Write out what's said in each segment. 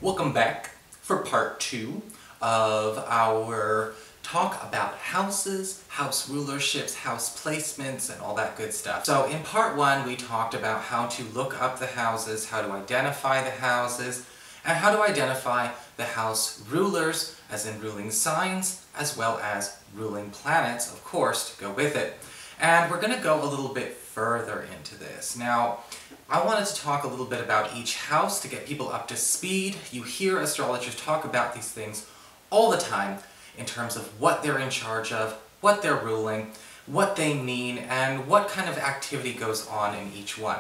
Welcome back for part 2 of our talk about houses, house rulerships, house placements, and all that good stuff. So in part 1 we talked about how to look up the houses, how to identify the houses, and how to identify the house rulers, as in ruling signs, as well as ruling planets, of course, to go with it. And we're going to go a little bit further into this. Now, I wanted to talk a little bit about each house to get people up to speed. You hear astrologers talk about these things all the time in terms of what they're in charge of, what they're ruling, what they mean, and what kind of activity goes on in each one.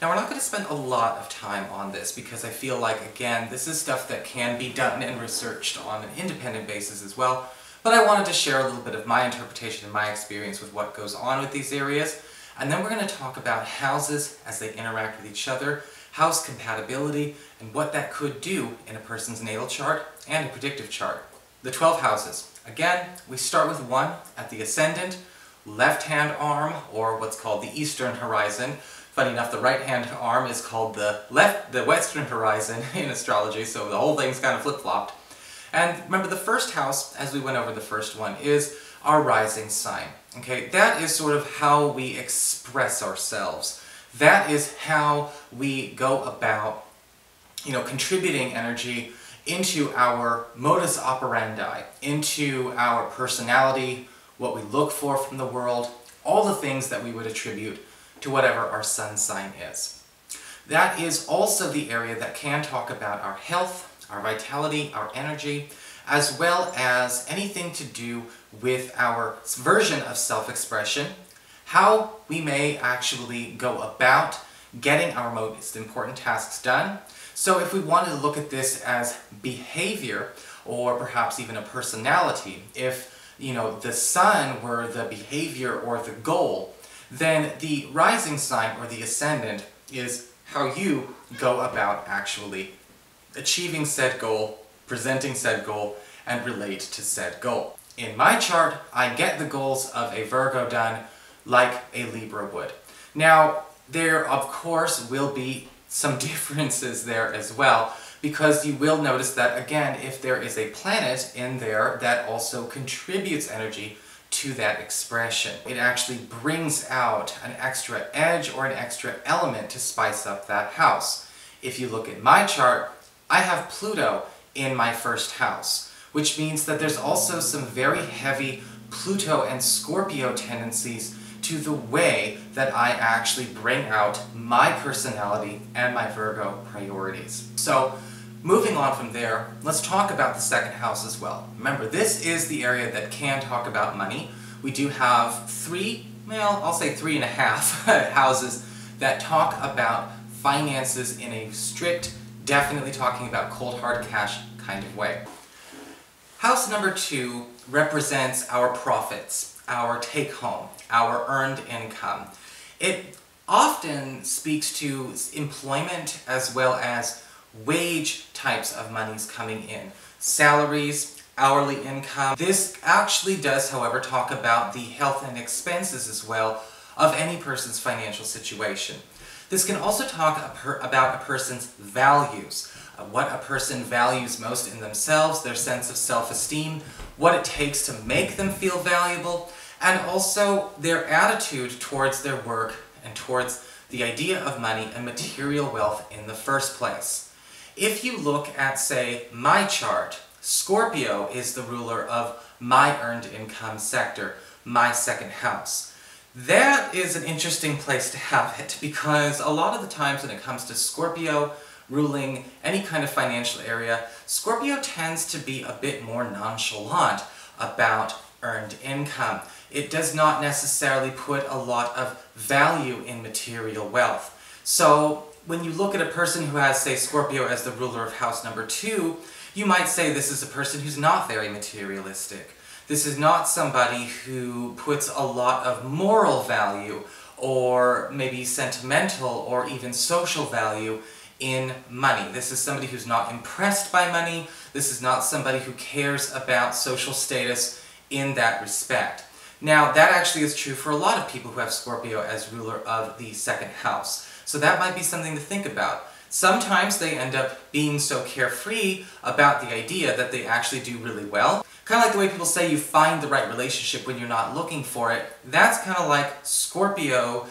Now, we're not going to spend a lot of time on this because I feel like, again, this is stuff that can be done and researched on an independent basis as well. But I wanted to share a little bit of my interpretation and my experience with what goes on with these areas. And then we're going to talk about houses as they interact with each other, house compatibility, and what that could do in a person's natal chart and a predictive chart. The 12 houses. Again, we start with 1 at the ascendant, left-hand arm, or what's called the eastern horizon. Funny enough, the right-hand arm is called the western horizon in astrology, so the whole thing's kind of flip-flopped. And remember, the first house, as we went over the first one, is our rising sign. Okay, that is sort of how we express ourselves. That is how we go about, contributing energy into our modus operandi, into our personality, what we look for from the world, all the things that we would attribute to whatever our sun sign is. That is also the area that can talk about our health, our vitality, our energy, as well as anything to do with our version of self-expression, how we may actually go about getting our most important tasks done. So if we wanted to look at this as behavior, or perhaps even a personality, if the sun were the behavior or the goal, then the rising sign or the ascendant is how you go about actually achieving said goal, presenting said goal, and relate to said goal. In my chart, I get the goals of a Virgo done like a Libra would. Now, there of course will be some differences there as well, because you will notice that, again, if there is a planet in there that also contributes energy to that expression, it actually brings out an extra edge or an extra element to spice up that house. If you look at my chart, I have Pluto in my first house, which means that there's also some very heavy Pluto and Scorpio tendencies to the way that I actually bring out my personality and my Virgo priorities. So, moving on from there, let's talk about the second house as well. Remember, this is the area that can talk about money. We do have I'll say 3.5 houses that talk about finances in a strict, definitely talking about cold hard cash kind of way. House number 2 represents our profits, our take-home, our earned income. It often speaks to employment as well as wage types of monies coming in. Salaries, hourly income. This actually does, however, talk about the health and expenses as well of any person's financial situation. This can also talk about a person's values, what a person values most in themselves, their sense of self-esteem, what it takes to make them feel valuable, and also their attitude towards their work and towards the idea of money and material wealth in the first place. If you look at, say, my chart, Scorpio is the ruler of my earned income sector, my second house. That is an interesting place to have it, because a lot of the times when it comes to Scorpio ruling any kind of financial area, Scorpio tends to be a bit more nonchalant about earned income. It does not necessarily put a lot of value in material wealth. So when you look at a person who has, say, Scorpio as the ruler of house number 2, you might say this is a person who's not very materialistic. This is not somebody who puts a lot of moral value, or maybe sentimental or even social value in money. This is somebody who's not impressed by money. This is not somebody who cares about social status in that respect. Now, that actually is true for a lot of people who have Scorpio as ruler of the second house. So that might be something to think about. Sometimes they end up being so carefree about the idea that they actually do really well. Kind of like the way people say you find the right relationship when you're not looking for it. That's kind of like Scorpio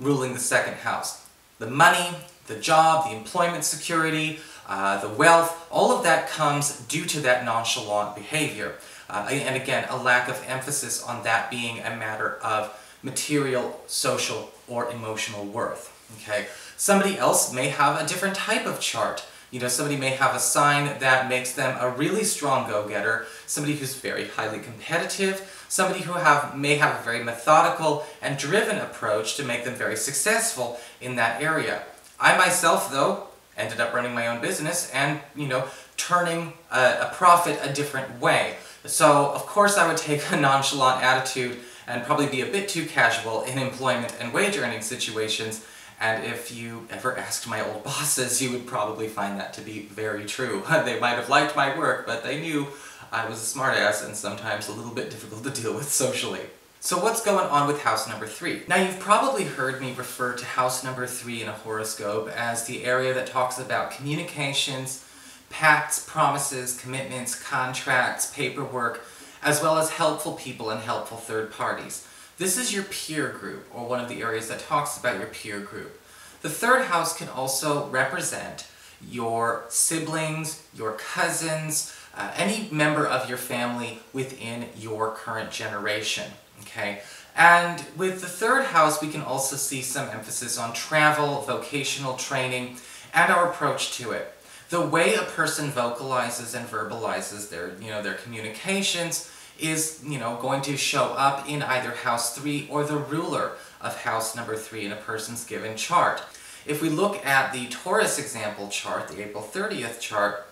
ruling the second house. The money, the job, the employment security, the wealth, all of that comes due to that nonchalant behavior. And again, a lack of emphasis on that being a matter of material, social, or emotional worth. Okay? Somebody else may have a different type of chart. You know, somebody may have a sign that makes them a really strong go-getter, somebody who's very highly competitive, somebody who may have a very methodical and driven approach to make them very successful in that area. I myself, though, ended up running my own business and, you know, turning a profit a different way. So, of course, I would take a nonchalant attitude and probably be a bit too casual in employment and wage earning situations. And if you ever asked my old bosses, you would probably find that to be very true. They might have liked my work, but they knew I was a smartass and sometimes a little bit difficult to deal with socially. So what's going on with house number 3? Now, you've probably heard me refer to house number 3 in a horoscope as the area that talks about communications, pacts, promises, commitments, contracts, paperwork, as well as helpful people and helpful third parties. This is your peer group, or one of the areas that talks about your peer group. The third house can also represent your siblings, your cousins, any member of your family within your current generation. Okay? And with the third house, we can also see some emphasis on travel, vocational training, and our approach to it. The way a person vocalizes and verbalizes their communications is, going to show up in either house 3 or the ruler of house number 3 in a person's given chart. If we look at the Taurus example chart, the April 30th chart,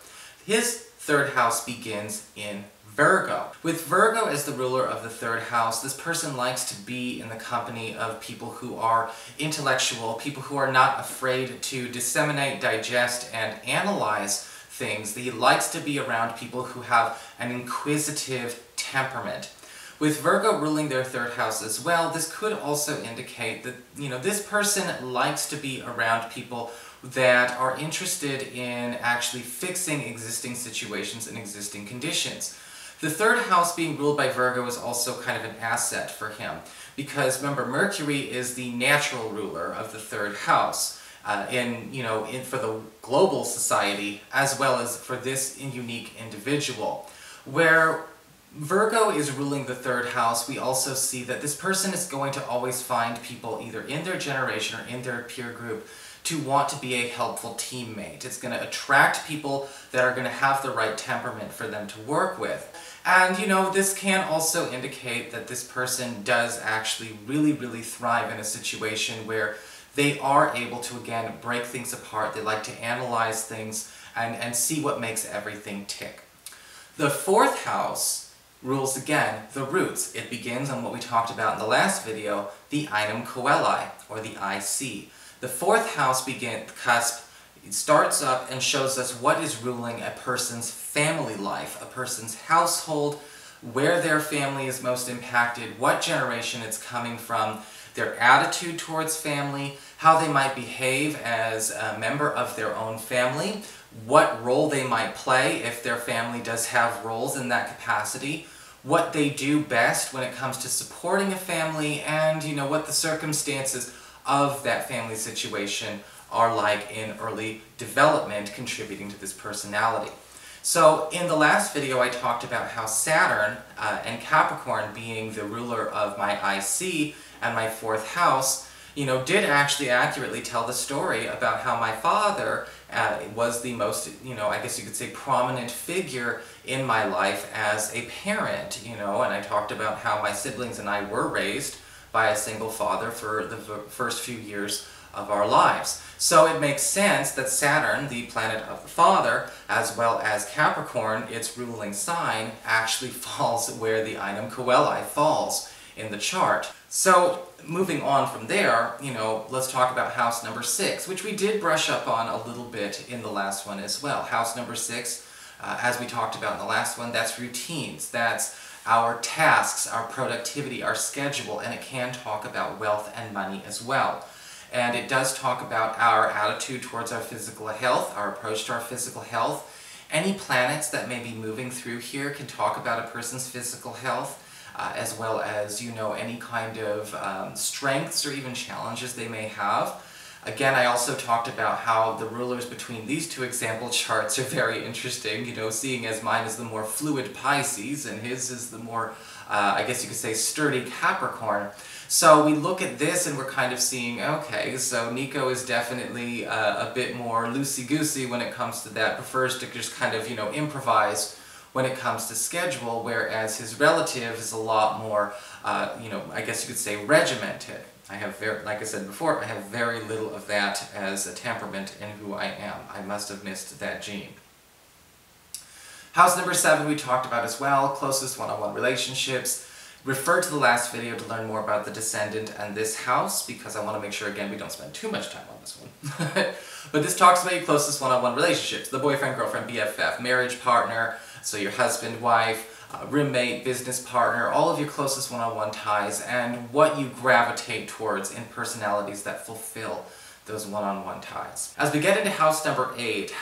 his third house begins in Virgo. With Virgo as the ruler of the third house, this person likes to be in the company of people who are intellectual, people who are not afraid to disseminate, digest, and analyze things. He likes to be around people who have an inquisitive temperament. With Virgo ruling their third house as well, this could also indicate that, this person likes to be around people that are interested in actually fixing existing situations and existing conditions. The third house being ruled by Virgo is also kind of an asset for him, because remember, Mercury is the natural ruler of the third house. For the global society, as well as for this unique individual. Where Virgo is ruling the third house, we also see that this person is going to always find people either in their generation or in their peer group to want to be a helpful teammate. It's going to attract people that are going to have the right temperament for them to work with. And, this can also indicate that this person does actually really, really thrive in a situation where they are able to, again, break things apart. They like to analyze things and see what makes everything tick. The fourth house rules, again, the roots. It begins on what we talked about in the last video, the Einam Coeli, or the IC. The fourth house cusp. It starts up and shows us what is ruling a person's family life, a person's household, where their family is most impacted, what generation it's coming from, their attitude towards family, how they might behave as a member of their own family, what role they might play if their family does have roles in that capacity, what they do best when it comes to supporting a family, and what the circumstances of that family situation are like in early development, contributing to this personality. So in the last video I talked about how Saturn and Capricorn, being the ruler of my IC and my fourth house, did actually accurately tell the story about how my father was the most, I guess you could say, prominent figure in my life as a parent, and I talked about how my siblings and I were raised by a single father for the first few years of our lives. So it makes sense that Saturn, the planet of the father, as well as Capricorn, its ruling sign, actually falls where the Einam Coeli falls in the chart. So moving on from there, let's talk about house number 6, which we did brush up on a little bit in the last one as well. House number 6, as we talked about in the last one, that's routines. That's our tasks, our productivity, our schedule, and it can talk about wealth and money as well. and it does talk about our attitude towards our physical health, our approach to our physical health. Any planets that may be moving through here can talk about a person's physical health, as well as, any kind of strengths or even challenges they may have. Again, I also talked about how the rulers between these two example charts are very interesting, seeing as mine is the more fluid Pisces and his is the more, I guess you could say, sturdy Capricorn. So we look at this and we're kind of seeing, okay, so Nico is definitely a bit more loosey-goosey when it comes to that, prefers to just kind of, improvise when it comes to schedule, whereas his relative is a lot more, I guess you could say regimented. Like I said before, I have very little of that as a temperament in who I am. I must have missed that gene. House number 7 we talked about as well, closest one-on-one relationships. Refer to the last video to learn more about the descendant and this house, because I want to make sure, again, we don't spend too much time on this one. But this talks about your closest one-on-one relationships, the boyfriend, girlfriend, BFF, marriage partner, so your husband, wife, roommate, business partner, all of your closest one-on-one ties, and what you gravitate towards in personalities that fulfill those one-on-one ties. As we get into house number 8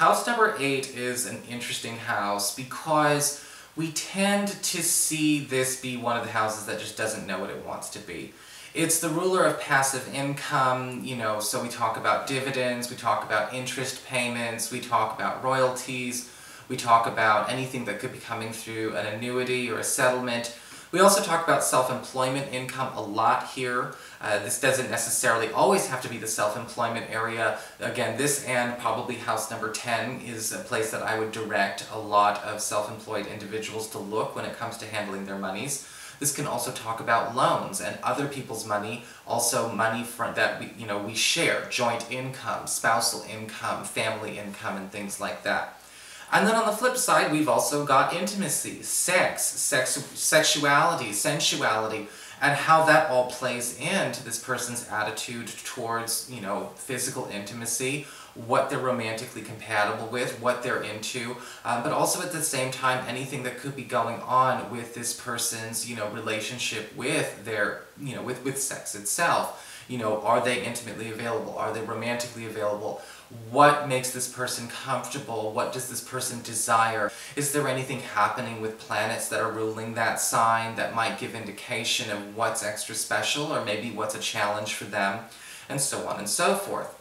is an interesting house because we tend to see this be one of the houses that just doesn't know what it wants to be. It's the ruler of passive income, so we talk about dividends, we talk about interest payments, we talk about royalties, we talk about anything that could be coming through an annuity or a settlement. We also talk about self-employment income a lot here. This doesn't necessarily always have to be the self-employment area. Again, this and probably house number 10 is a place that I would direct a lot of self-employed individuals to look when it comes to handling their monies. This can also talk about loans and other people's money, also money that we share, joint income, spousal income, family income, and things like that. And then on the flip side, we've also got intimacy, sexuality, sensuality, and how that all plays into this person's attitude towards, physical intimacy, what they're romantically compatible with, what they're into, but also at the same time, anything that could be going on with this person's, relationship with their, with sex itself. Are they intimately available? Are they romantically available? What makes this person comfortable? What does this person desire? Is there anything happening with planets that are ruling that sign that might give indication of what's extra special or maybe what's a challenge for them? And so on and so forth.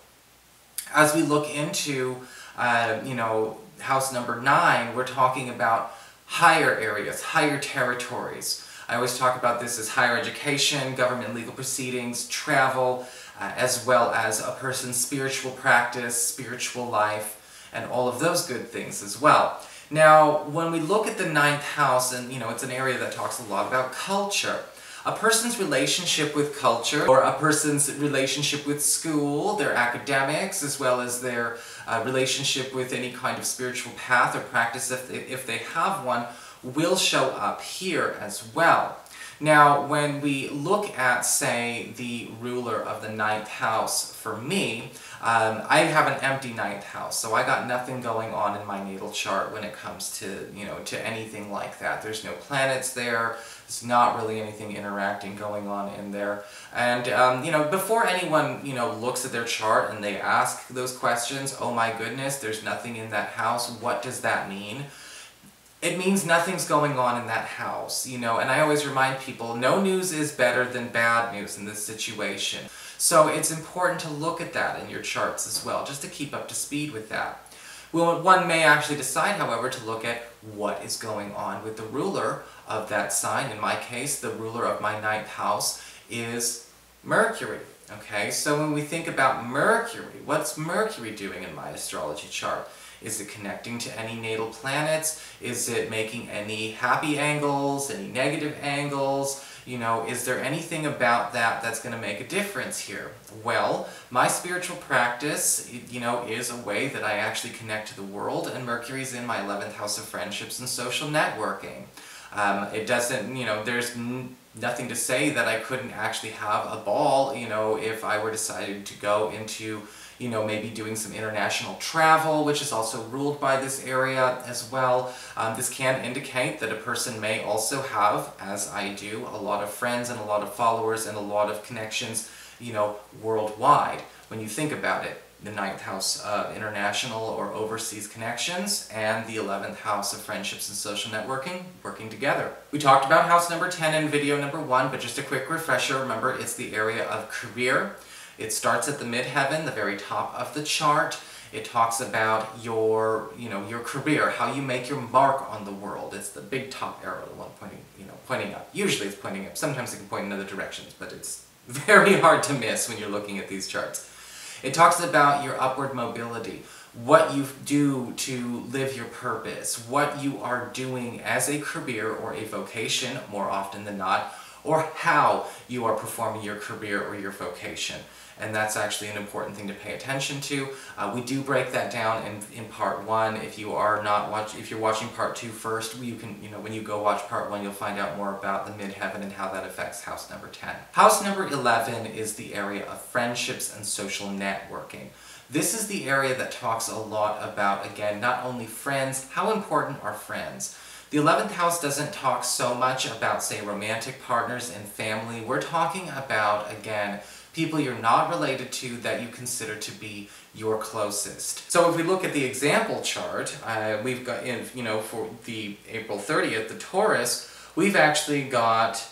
As we look into, house number 9, we're talking about higher areas, higher territories. I always talk about this as higher education, government legal proceedings, travel, as well as a person's spiritual practice, spiritual life, and all of those good things as well. Now, when we look at the 9th house, and it's an area that talks a lot about culture, a person's relationship with culture, or a person's relationship with school, their academics, as well as their relationship with any kind of spiritual path or practice, if they have one, will show up here as well. Now, when we look at, say, the ruler of the 9th house, for me, I have an empty 9th house, so I got nothing going on in my natal chart when it comes to, to anything like that. There's no planets there, there's not really anything interacting going on in there. And, before anyone, looks at their chart and they ask those questions, oh my goodness, there's nothing in that house, what does that mean? It means nothing's going on in that house, and I always remind people, no news is better than bad news in this situation. So it's important to look at that in your charts as well, just to keep up to speed with that. Well, one may actually decide, however, to look at what is going on with the ruler of that sign. In my case, the ruler of my 9th house is Mercury. Okay, so when we think about Mercury, what's Mercury doing in my astrology chart? Is it connecting to any natal planets? Is it making any happy angles, any negative angles? Is there anything about that that's going to make a difference here? Well, my spiritual practice, is a way that I actually connect to the world, and Mercury's in my 11th house of friendships and social networking. It doesn't, there's nothing to say that I couldn't actually have a ball, if I were decided to go into maybe doing some international travel, which is also ruled by this area as well. This can indicate that a person may also have, as I do, a lot of friends and a lot of followers and a lot of connections, worldwide. when you think about it. The 9th house of international or overseas connections, and the 11th house of friendships and social networking, working together. We talked about house number 10 in video number 1, but just a quick refresher, remember it's the area of career. It starts at the midheaven, the very top of the chart. It talks about your career, how you make your mark on the world. It's the big top arrow, the one pointing up. Usually it's pointing up. Sometimes it can point in other directions, but it's very hard to miss when you're looking at these charts. It talks about your upward mobility, what you do to live your purpose, what you are doing as a career or a vocation, more often than not, or how you are performing your career or your vocation. And that's actually an important thing to pay attention to. We do break that down in part 1. If you're watching part 2 first, you can, when you go watch part 1, you'll find out more about the midheaven and how that affects house number 10. House number 11 is the area of friendships and social networking. This is the area that talks a lot about, again, not only friends, how important are friends? The 11th house doesn't talk so much about, say, romantic partners and family. We're talking about, again, people you're not related to that you consider to be your closest. So if we look at the example chart, we've got, for the April 30th, the Taurus, we've actually got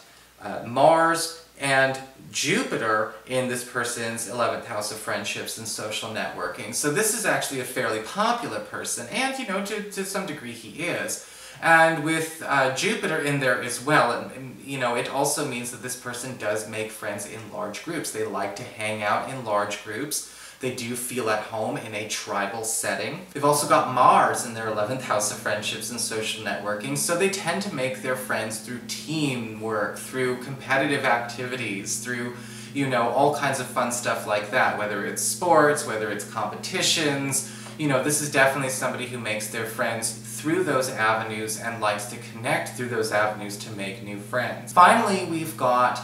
Mars and Jupiter in this person's 11th house of friendships and social networking. So this is actually a fairly popular person, and to some degree he is. And with Jupiter in there as well, it also means that this person does make friends in large groups. They like to hang out in large groups. They do feel at home in a tribal setting. They've also got Mars in their 11th house of friendships and social networking, so they tend to make their friends through teamwork, through competitive activities, through all kinds of fun stuff like that, whether it's sports, whether it's competitions. This is definitely somebody who makes their friends through those avenues and likes to connect through those avenues to make new friends. Finally, we've got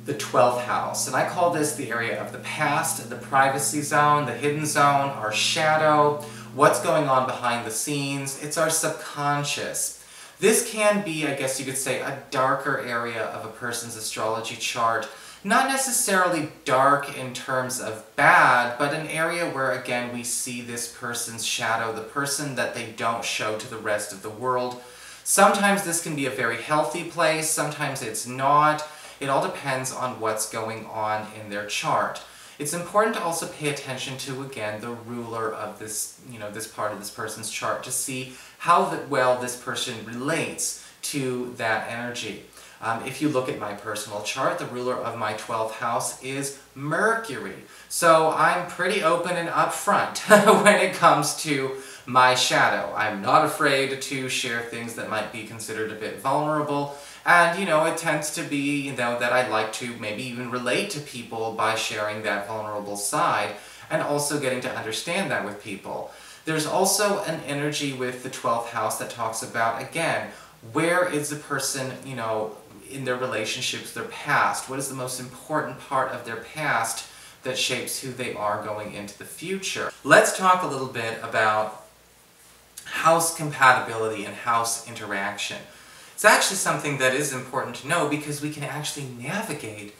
the 12th house, and I call this the area of the past, the privacy zone, the hidden zone, our shadow, what's going on behind the scenes. It's our subconscious. This can be, I guess you could say, a darker area of a person's astrology chart. Not necessarily dark in terms of bad, but an area where, again, we see this person's shadow, the person that they don't show to the rest of the world. Sometimes this can be a very healthy place, sometimes it's not. It all depends on what's going on in their chart. It's important to also pay attention to, again, the ruler of this, this part of this person's chart to see how well this person relates to that energy. If you look at my personal chart, the ruler of my 12th house is Mercury. So I'm pretty open and upfront when it comes to my shadow. I'm not afraid to share things that might be considered a bit vulnerable. And, it tends to be, that I like to maybe even relate to people by sharing that vulnerable side and also getting to understand that with people. There's also an energy with the 12th house that talks about, again, where is the person, in their relationships, their past? What is the most important part of their past that shapes who they are going into the future? Let's talk a little bit about house compatibility and house interaction. It's actually something that is important to know because we can actually navigate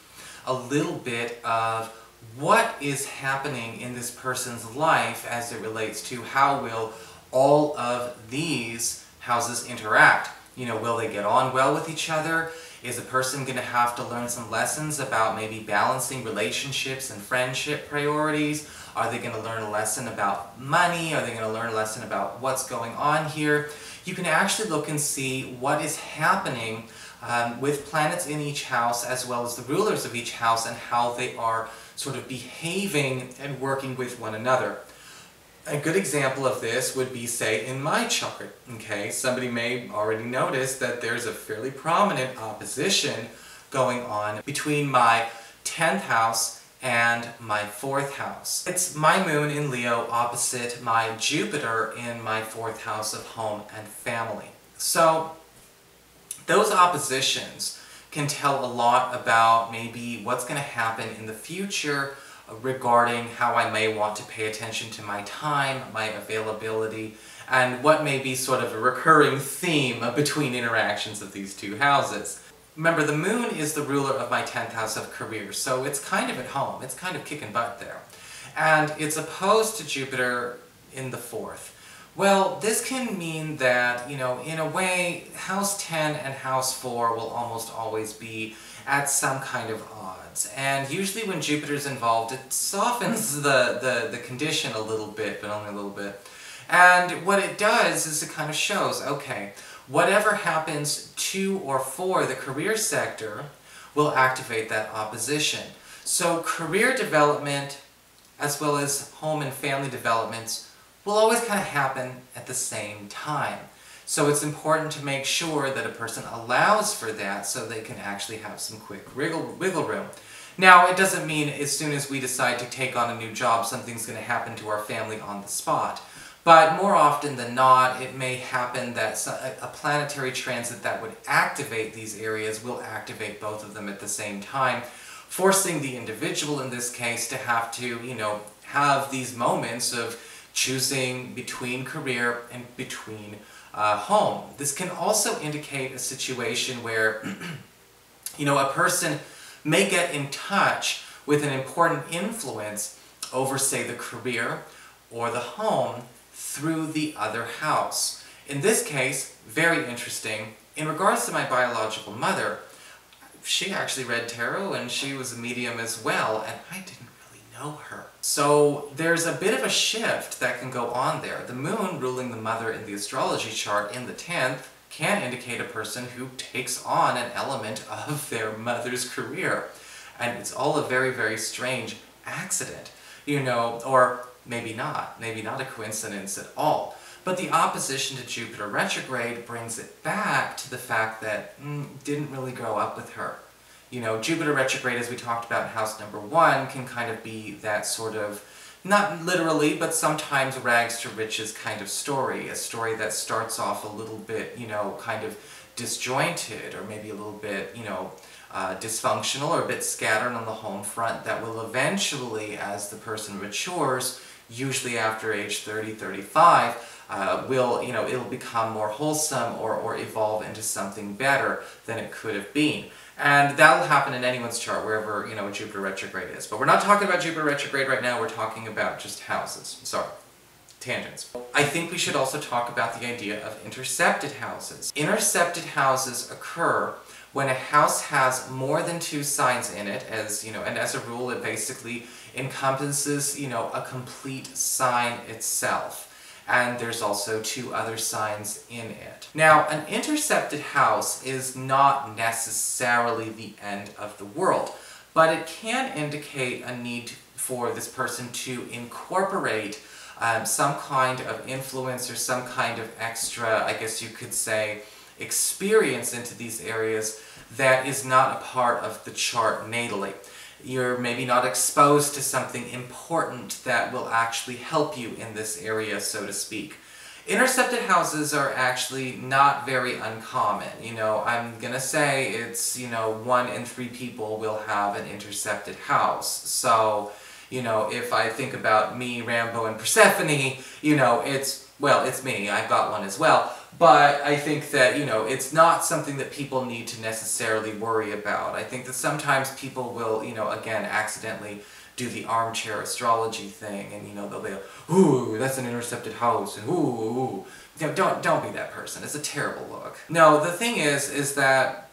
a little bit of what is happening in this person's life as it relates to how will all of these houses interact. Will they get on well with each other? Is a person going to have to learn some lessons about maybe balancing relationships and friendship priorities? Are they going to learn a lesson about money? Are they going to learn a lesson about what's going on here? You can actually look and see what is happening with planets in each house as well as the rulers of each house and how they are sort of behaving and working with one another. A good example of this would be, say, in my chart, okay? Somebody may already notice that there's a fairly prominent opposition going on between my 10th house and my 4th house. It's my moon in Leo opposite my Jupiter in my 4th house of home and family. So, those oppositions can tell a lot about maybe what's going to happen in the future regarding how I may want to pay attention to my time, my availability, and what may be sort of a recurring theme between interactions of these two houses. Remember, the moon is the ruler of my 10th house of career, so it's kind of at home. It's kind of kicking butt there. and it's opposed to Jupiter in the 4th. Well, this can mean that, in a way, House 10 and House 4 will almost always be at some kind of odds. And usually when Jupiter's involved, it softens the condition a little bit, but only a little bit. And what it does is it kind of shows, okay, whatever happens to or for the career sector will activate that opposition. So career development, as well as home and family developments, will always kind of happen at the same time. So it's important to make sure that a person allows for that so they can actually have some quick wiggle room. Now, it doesn't mean as soon as we decide to take on a new job, something's going to happen to our family on the spot. But more often than not, it may happen that a planetary transit that would activate these areas will activate both of them at the same time, forcing the individual in this case to have to, have these moments of choosing between career and between home. This can also indicate a situation where, a person may get in touch with an important influence over, say, the career or the home through the other house. In this case, very interesting, in regards to my biological mother, she actually read tarot and she was a medium as well, and I didn't really know her. So there's a bit of a shift that can go on there. The moon ruling the mother in the astrology chart in the 10th can indicate a person who takes on an element of their mother's career. And it's all a very, very strange accident, or maybe not a coincidence at all. But the opposition to Jupiter retrograde brings it back to the fact that didn't really grow up with her. Jupiter retrograde, as we talked about in house number 1, can kind of be that sort of, not literally, but sometimes rags to riches kind of story. A story that starts off a little bit, kind of disjointed, or maybe a little bit, dysfunctional, or a bit scattered on the home front, that will eventually, as the person matures, usually after age 30, 35, it'll become more wholesome or evolve into something better than it could have been. And that'll happen in anyone's chart, wherever, Jupiter retrograde is. But we're not talking about Jupiter retrograde right now, we're talking about just houses. Sorry. Tangents. I think we should also talk about the idea of intercepted houses. Intercepted houses occur when a house has more than 2 signs in it, and as a rule it basically encompasses, a complete sign itself. And there's also 2 other signs in it. Now, an intercepted house is not necessarily the end of the world, but it can indicate a need for this person to incorporate some kind of influence or some kind of extra, I guess you could say, experience into these areas that is not a part of the chart natally. You're maybe not exposed to something important that will actually help you in this area, so to speak. Intercepted houses are actually not very uncommon. I'm gonna say it's, 1 in 3 people will have an intercepted house. So, if I think about me, Rambo, and Persephone, it's me, I've got one as well. But I think that, it's not something that people need to necessarily worry about. I think that sometimes people will, again, accidentally do the armchair astrology thing, and, they'll be like, ooh, that's an intercepted house, and ooh. Don't be that person. It's a terrible look. No, the thing is that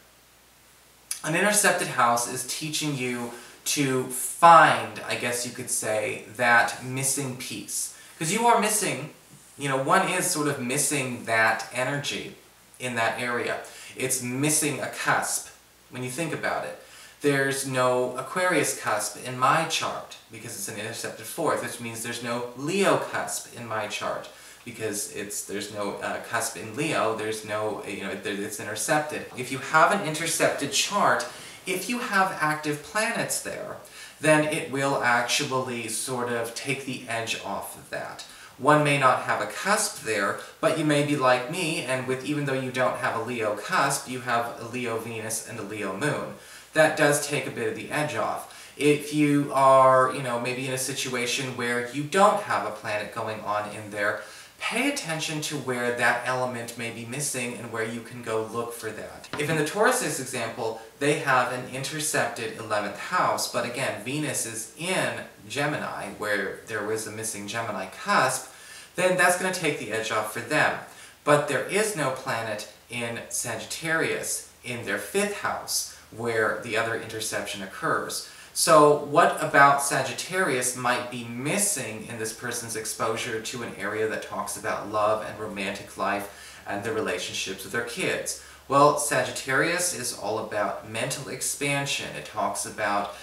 an intercepted house is teaching you to find, I guess you could say, that missing piece. Because you are missing, one is sort of missing that energy in that area. It's missing a cusp, when you think about it. There's no Aquarius cusp in my chart, because it's an intercepted 4th, which means there's no Leo cusp in my chart, because there's no cusp in Leo, there's no, it's intercepted. If you have an intercepted chart, if you have active planets there, then it will actually sort of take the edge off of that. One may not have a cusp there, but you may be like me, and even though you don't have a Leo cusp, you have a Leo Venus and a Leo moon. That does take a bit of the edge off. If you are, maybe in a situation where you don't have a planet going on in there, pay attention to where that element may be missing and where you can go look for that. If in the Taurus's example, they have an intercepted 11th house, but again, Venus is in Gemini, where there was a missing Gemini cusp, then that's going to take the edge off for them. But there is no planet in Sagittarius in their 5th house, where the other interception occurs. So what about Sagittarius might be missing in this person's exposure to an area that talks about love and romantic life and their relationships with their kids? Well, Sagittarius is all about mental expansion. It talks about,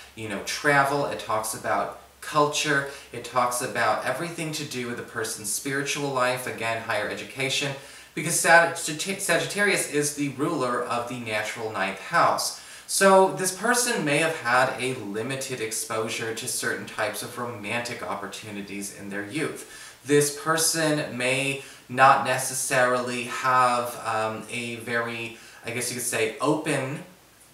travel. It talks about culture. It talks about everything to do with a person's spiritual life, again, higher education, because Sagittarius is the ruler of the natural 9th house. So this person may have had a limited exposure to certain types of romantic opportunities in their youth. This person may not necessarily have a very, I guess you could say, open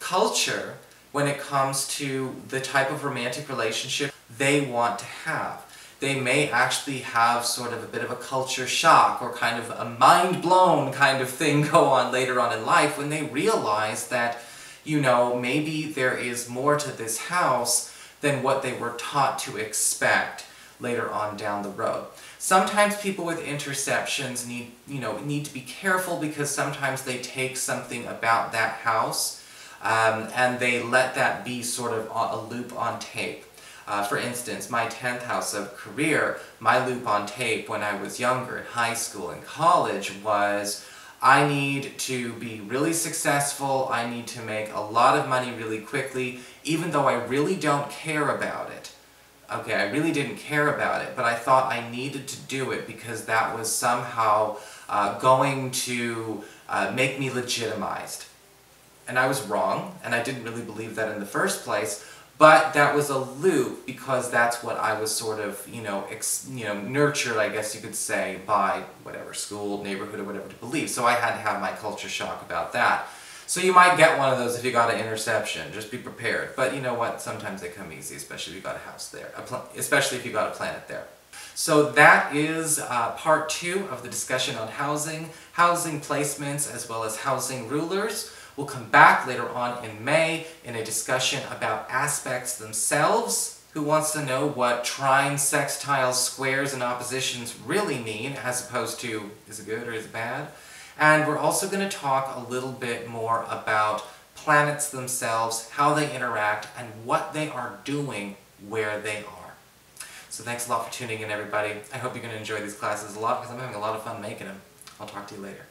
culture when it comes to the type of romantic relationship they want to have. They may actually have sort of a bit of a culture shock or kind of a mind-blown kind of thing go on later on in life when they realize that maybe there is more to this house than what they were taught to expect later on down the road. Sometimes people with interceptions need to be careful because sometimes they take something about that house and they let that be sort of a loop on tape. For instance, my 10th house of career, my loop on tape when I was younger in high school and college was, I need to be really successful, I need to make a lot of money really quickly, even though I really don't care about it. Okay, I really didn't care about it, but I thought I needed to do it because that was somehow going to make me legitimized. And I was wrong, and I didn't really believe that in the first place, but that was a loop because that's what I was sort of, nurtured, I guess you could say, by whatever school, neighborhood, or whatever to believe. So I had to have my culture shock about that. So you might get one of those if you got an interception. Just be prepared. But you know what? Sometimes they come easy, especially if you got a house there, especially if you got a planet there. So that is part 2 of the discussion on housing placements, as well as housing rulers. We'll come back later on in May in a discussion about aspects themselves. Who wants to know what trines, sextiles, squares, and oppositions really mean, as opposed to is it good or is it bad? And we're also going to talk a little bit more about planets themselves, how they interact, and what they are doing where they are. So thanks a lot for tuning in, everybody. I hope you're going to enjoy these classes a lot because I'm having a lot of fun making them. I'll talk to you later.